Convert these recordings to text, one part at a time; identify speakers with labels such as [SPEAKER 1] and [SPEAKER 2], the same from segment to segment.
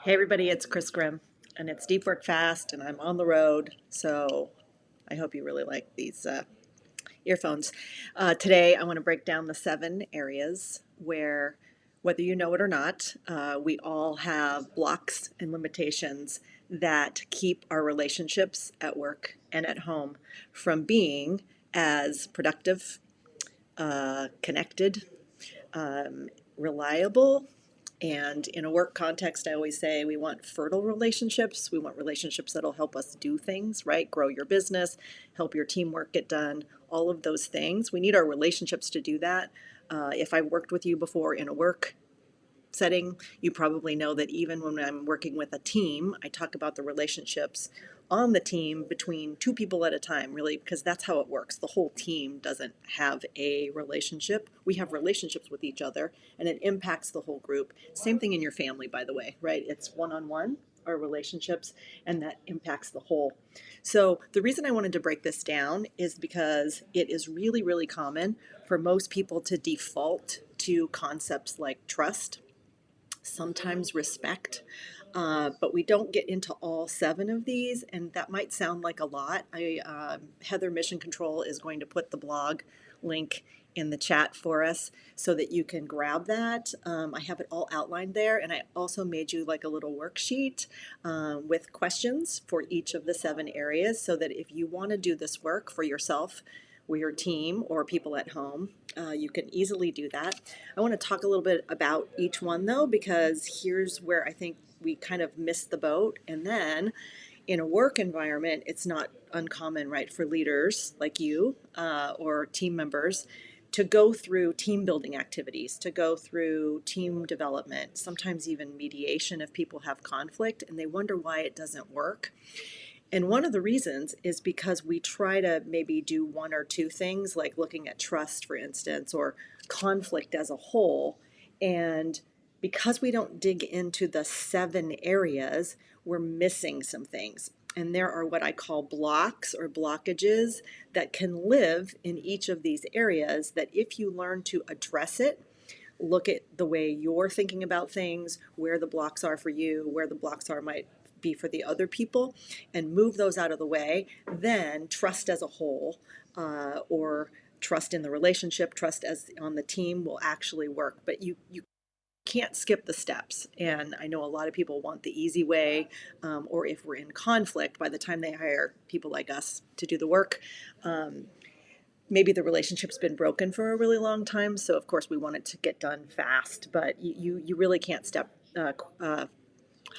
[SPEAKER 1] Hey everybody, it's Chris Grimm, and it's Deep Work Fast, and I'm on the road, so I hope you really like these earphones. Today, I want to break down the 7 areas where, whether you know it or not, we all have blocks and limitations that keep our relationships at work and at home from being as productive, connected, reliable. And in a work context, I always say we want fertile relationships. We want relationships that'll help us do things, right? Grow your business, help your teamwork get done, all of those things. We need our relationships to do that. If I worked with you before in a work setting, you probably know that even when I'm working with a team, I talk about the relationships on the team between 2 people at a time, really, because that's how it works. The whole team doesn't have a relationship. We have relationships with each other, and it impacts the whole group. Same thing in your family, by the way, right? It's one on one, our relationships, and that impacts the whole. So, the reason I wanted to break this down is because it is really, really common for most people to default to concepts like trust, sometimes respect, but we don't get into all 7 of these, and that might sound like a lot. Heather Mission Control is going to put the blog link in the chat for us so that you can grab that. I have it all outlined there, and I also made you like a little worksheet with questions for each of the 7 areas so that if you want to do this work for yourself, or your team, or people at home, you can easily do that. I want to talk a little bit about each one though, because here's where I think we kind of missed the boat. And then in a work environment, it's not uncommon, right, for leaders like you or team members to go through team building activities, to go through team development, sometimes even mediation if people have conflict and they wonder why it doesn't work. And one of the reasons is because we try to maybe do 1 or 2 things, like looking at trust, for instance, or conflict as a whole. And because we don't dig into the 7 areas, we're missing some things. And there are what I call blocks or blockages that can live in each of these areas that if you learn to address it, look at the way you're thinking about things, where the blocks are for you, where the blocks are might be for the other people, and move those out of the way, then trust as a whole, or trust in the relationship, trust as on the team will actually work. But you can't skip the steps. And I know a lot of people want the easy way, or if we're in conflict, by the time they hire people like us to do the work, maybe the relationship's been broken for a really long time. So of course we want it to get done fast, but you really can't step.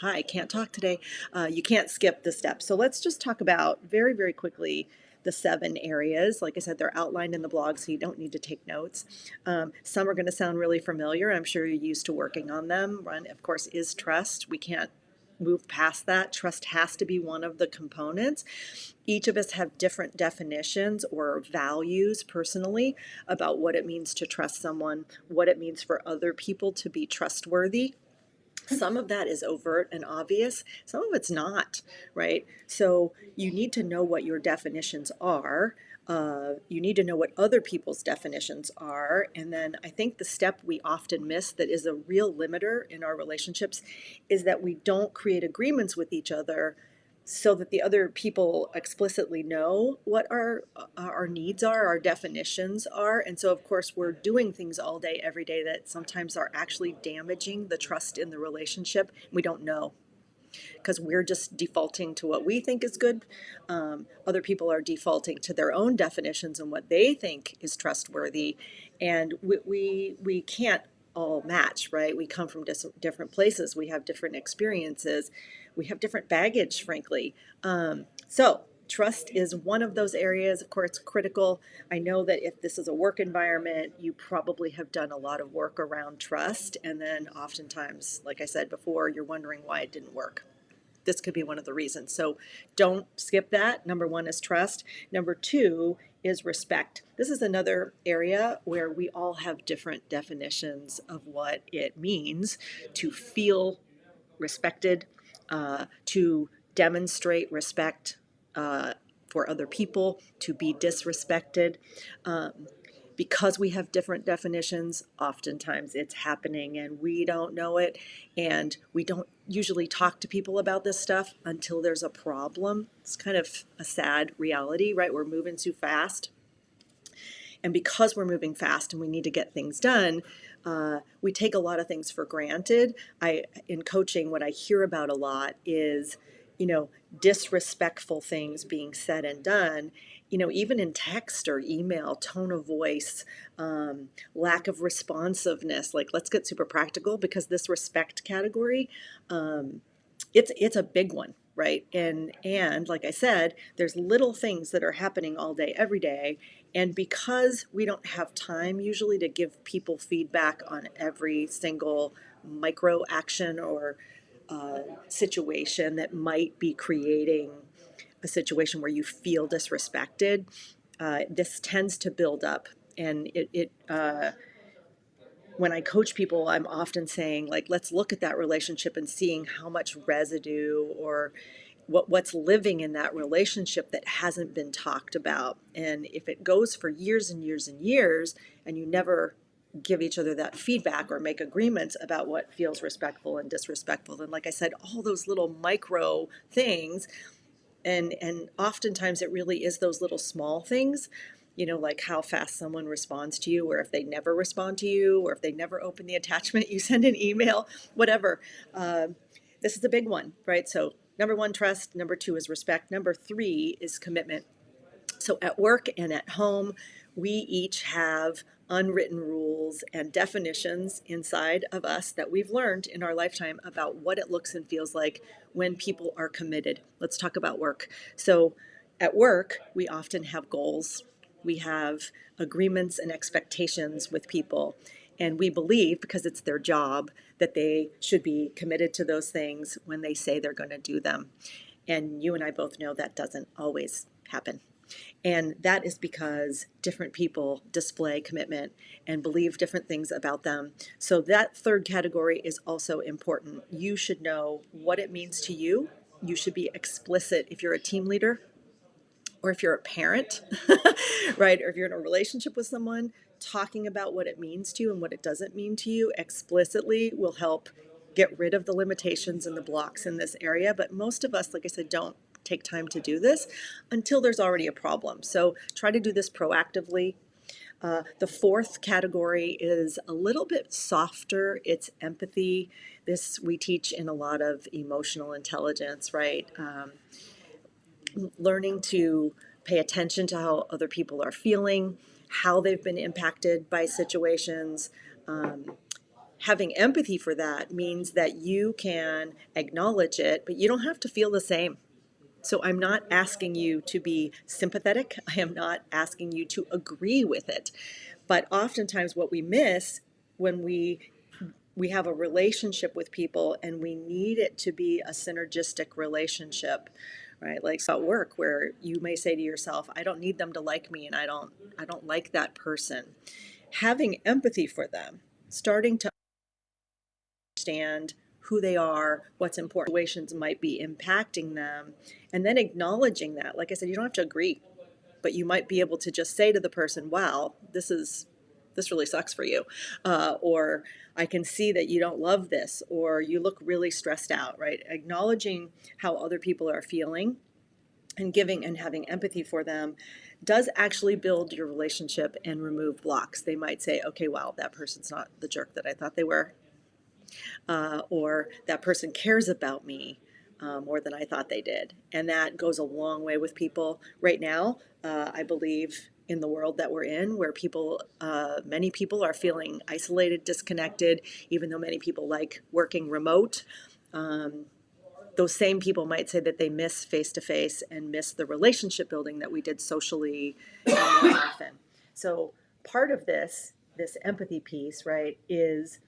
[SPEAKER 1] Hi, can't talk today. You can't skip the steps. So let's just talk about very, very quickly the 7 areas. Like I said, they're outlined in the blog, so you don't need to take notes. Some are going to sound really familiar. I'm sure you're used to working on them. One, of course, is trust. We can't move past that. Trust has to be one of the components. Each of us have different definitions or values personally about what it means to trust someone, what it means for other people to be trustworthy. Some of that is overt and obvious, some of it's not, right? So you need to know what your definitions are. You need to know what other people's definitions are. And then I think the step we often miss that is a real limiter in our relationships is that we don't create agreements with each other so that the other people explicitly know what our needs are, our definitions are. And so of course we're doing things all day every day that sometimes are actually damaging the trust in the relationship. We don't know because we're just defaulting to what we think is good. Other people are defaulting to their own definitions and what they think is trustworthy, and we can't all match, right? We come from different places. We have different experiences. We have different baggage, frankly. So trust is one of those areas. Of course, it's critical. I know that if this is a work environment, you probably have done a lot of work around trust. And then oftentimes, like I said before, you're wondering why it didn't work. This could be one of the reasons. So don't skip that. Number 1 is trust. Number 2 is respect. This is another area where we all have different definitions of what it means to feel respected, to demonstrate respect for other people, to be disrespected. because we have different definitions, oftentimes it's happening and we don't know it. And we don't usually talk to people about this stuff until there's a problem. It's kind of a sad reality, right? We're moving too fast. And because we're moving fast and we need to get things done, we take a lot of things for granted. In coaching, what I hear about a lot is, disrespectful things being said and done, even in text or email, tone of voice, lack of responsiveness. Like, let's get super practical because this respect category, it's a big one, right? And like I said, there's little things that are happening all day, every day. And because we don't have time usually to give people feedback on every single micro action or situation that might be creating a situation where you feel disrespected, this tends to build up. And when I coach people, I'm often saying, like, let's look at that relationship and seeing how much residue or what's living in that relationship that hasn't been talked about. And if it goes for years and years and years, and you never give each other that feedback or make agreements about what feels respectful and disrespectful, then, like I said, all those little micro things, and oftentimes it really is those little small things, like how fast someone responds to you, or if they never respond to you, or if they never open the attachment you send an email, whatever. This is a big one, right? So number one, trust. Number two is respect. Number three is commitment. So at work and at home, we each have unwritten rules and definitions inside of us that we've learned in our lifetime about what it looks and feels like when people are committed. Let's talk about work. So at work, we often have goals. We have agreements and expectations with people. And we believe, because it's their job, that they should be committed to those things when they say they're going to do them. And you and I both know that doesn't always happen. And that is because different people display commitment and believe different things about them. So that third category is also important. You should know what it means to you. You should be explicit if you're a team leader or if you're a parent, right? Or if you're in a relationship with someone, talking about what it means to you and what it doesn't mean to you explicitly will help get rid of the limitations and the blocks in this area. But most of us, like I said, don't take time to do this until there's already a problem. So try to do this proactively. The fourth category is a little bit softer. It's empathy. This we teach in a lot of emotional intelligence, right? Learning to pay attention to how other people are feeling, how they've been impacted by situations. Having empathy for that means that you can acknowledge it, but you don't have to feel the same. So I'm not asking you to be sympathetic. I am not asking you to agree with it. But oftentimes what we miss when we have a relationship with people and we need it to be a synergistic relationship, right? Like so at work where you may say to yourself, I don't need them to like me and I don't like that person. Having empathy for them, starting to understand who they are, what's important, situations might be impacting them, and then acknowledging that. Like I said, you don't have to agree, but you might be able to just say to the person, wow, this really sucks for you. Or I can see that you don't love this, or you look really stressed out, right? Acknowledging how other people are feeling and giving and having empathy for them does actually build your relationship and remove blocks. They might say, okay, wow, that person's not the jerk that I thought they were. Or that person cares about me more than I thought they did. And that goes a long way with people. Right now, I believe in the world that we're in, where many people are feeling isolated, disconnected, even though many people like working remote. Those same people might say that they miss face-to-face and miss the relationship building that we did socially more often. So part of this empathy piece, right, is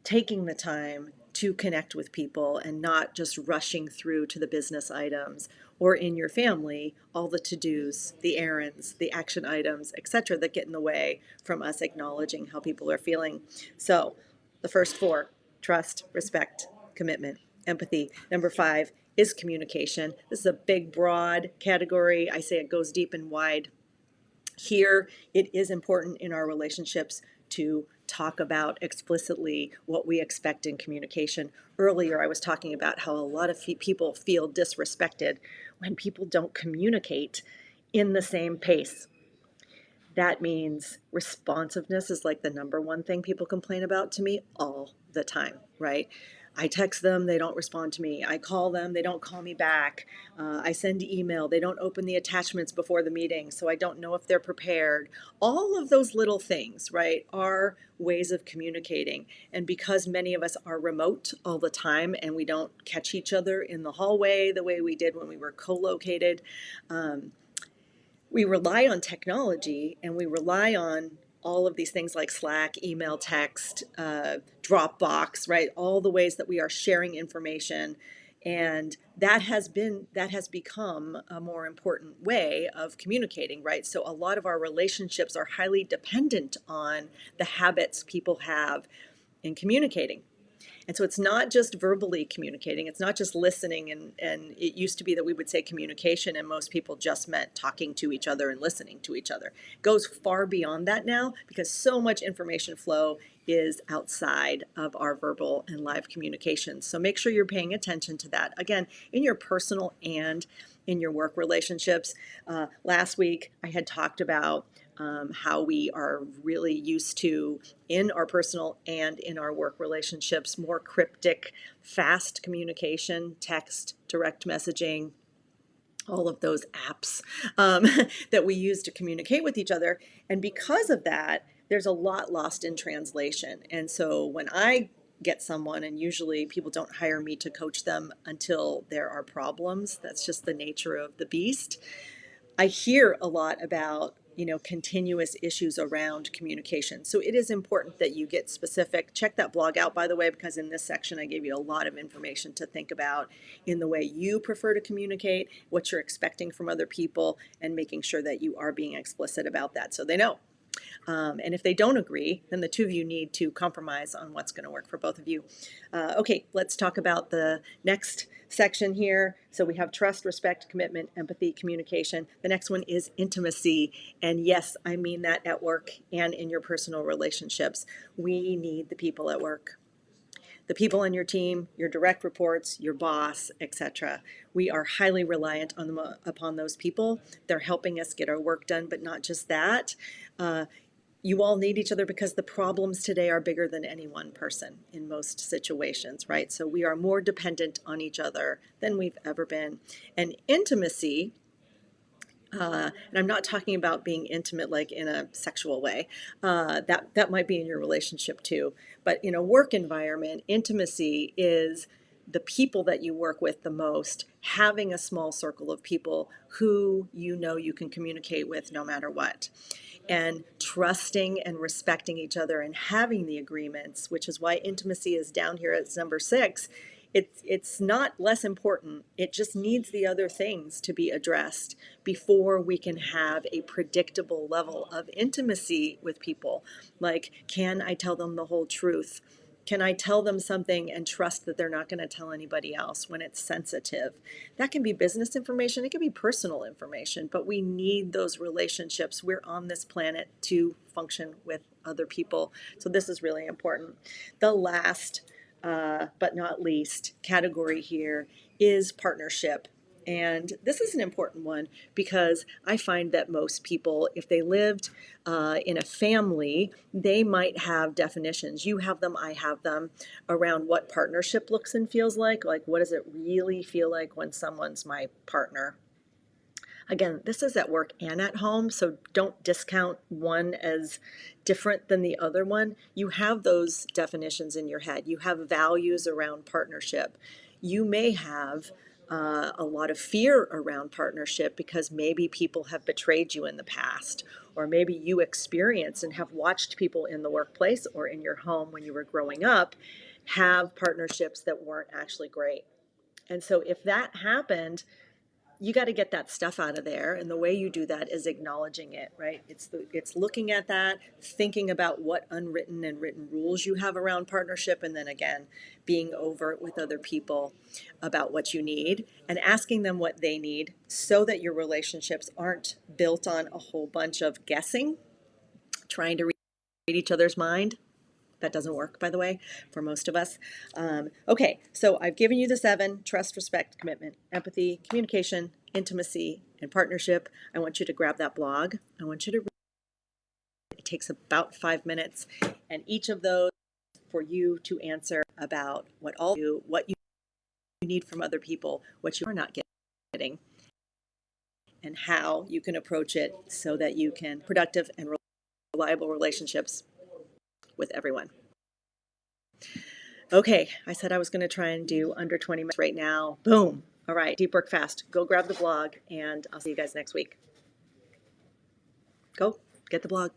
[SPEAKER 1] taking the time to connect with people and not just rushing through to the business items, or in your family, all the to-dos, the errands, the action items, etc., that get in the way from us acknowledging how people are feeling. So the first four: trust, respect, commitment, empathy. Number five is communication. This is a big, broad category. I say it goes deep and wide. Here, it is important in our relationships to talk about explicitly what we expect in communication. Earlier, I was talking about how a lot of people feel disrespected when people don't communicate in the same pace. That means responsiveness is like the number one thing people complain about to me all the time, right? I text them, they don't respond to me. I call them, they don't call me back. I send email, they don't open the attachments before the meeting, so I don't know if they're prepared. All of those little things, right, are ways of communicating. And because many of us are remote all the time and we don't catch each other in the hallway the way we did when we were co-located, we rely on technology and we rely on all of these things like Slack, email, text, Dropbox, right? All the ways that we are sharing information. And that has become a more important way of communicating, right? So a lot of our relationships are highly dependent on the habits people have in communicating. And so it's not just verbally communicating, it's not just listening. And it used to be that we would say communication, and most people just meant talking to each other and listening to each other. It goes far beyond that now because so much information flow is outside of our verbal and live communications. So make sure you're paying attention to that. Again, in your personal and in your work relationships. Last week, I had talked about how we are really used to, in our personal and in our work relationships, more cryptic, fast communication, text, direct messaging, all of those apps that we use to communicate with each other. And because of that, there's a lot lost in translation. And so when I get someone, and usually people don't hire me to coach them until there are problems, that's just the nature of the beast. I hear a lot about, continuous issues around communication. So it is important that you get specific. Check that blog out, by the way, because in this section I gave you a lot of information to think about in the way you prefer to communicate, what you're expecting from other people, and making sure that you are being explicit about that so they know. And if they don't agree, then the two of you need to compromise on what's going to work for both of you. Okay, let's talk about the next section here. So we have trust, respect, commitment, empathy, communication. The next one is intimacy. And yes, I mean that at work and in your personal relationships. We need the people at work. The people on your team, your direct reports, your boss, etc. We are highly reliant upon those people. They're helping us get our work done, but not just that. You all need each other because the problems today are bigger than any one person in most situations, right? So we are more dependent on each other than we've ever been. And intimacy, and I'm not talking about being intimate like in a sexual way. That might be in your relationship too. But in a work environment, intimacy is the people that you work with the most, having a small circle of people who you can communicate with no matter what, and trusting and respecting each other and having the agreements, which is why intimacy is down here as number 6. It's not less important. It just needs the other things to be addressed before we can have a predictable level of intimacy with people. Like, can I tell them the whole truth? Can I tell them something and trust that they're not going to tell anybody else when it's sensitive? That can be business information, it can be personal information, but we need those relationships. We're on this planet to function with other people. So this is really important. The last, but not least, category here is partnership. And this is an important one because I find that most people, if they lived in a family, they might have definitions. You have them, I have them, around what partnership looks and feels like. Like, what does it really feel like when someone's my partner? Again, this is at work and at home, so don't discount one as different than the other one. You have those definitions in your head. You have values around partnership. You may have a lot of fear around partnership because maybe people have betrayed you in the past, or maybe you experience and have watched people in the workplace or in your home when you were growing up have partnerships that weren't actually great. And so if that happened, you got to get that stuff out of there, and the way you do that is acknowledging it, right? It's looking at that, thinking about what unwritten and written rules you have around partnership, and then again being overt with other people about what you need and asking them what they need, so that your relationships aren't built on a whole bunch of guessing, trying to read each other's mind. That doesn't work, by the way, for most of us. Okay, so I've given you the 7: trust, respect, commitment, empathy, communication, intimacy, and partnership. I want you to grab that blog. I want you to read it. It takes about 5 minutes, and each of those for you to answer about what you need from other people, what you are not getting, and how you can approach it so that you can productive and reliable relationships with everyone. Okay, I said I was going to try and do under 20 minutes right now. Boom. All right, deep work fast. Go grab the blog, and I'll see you guys next week. Go get the blog.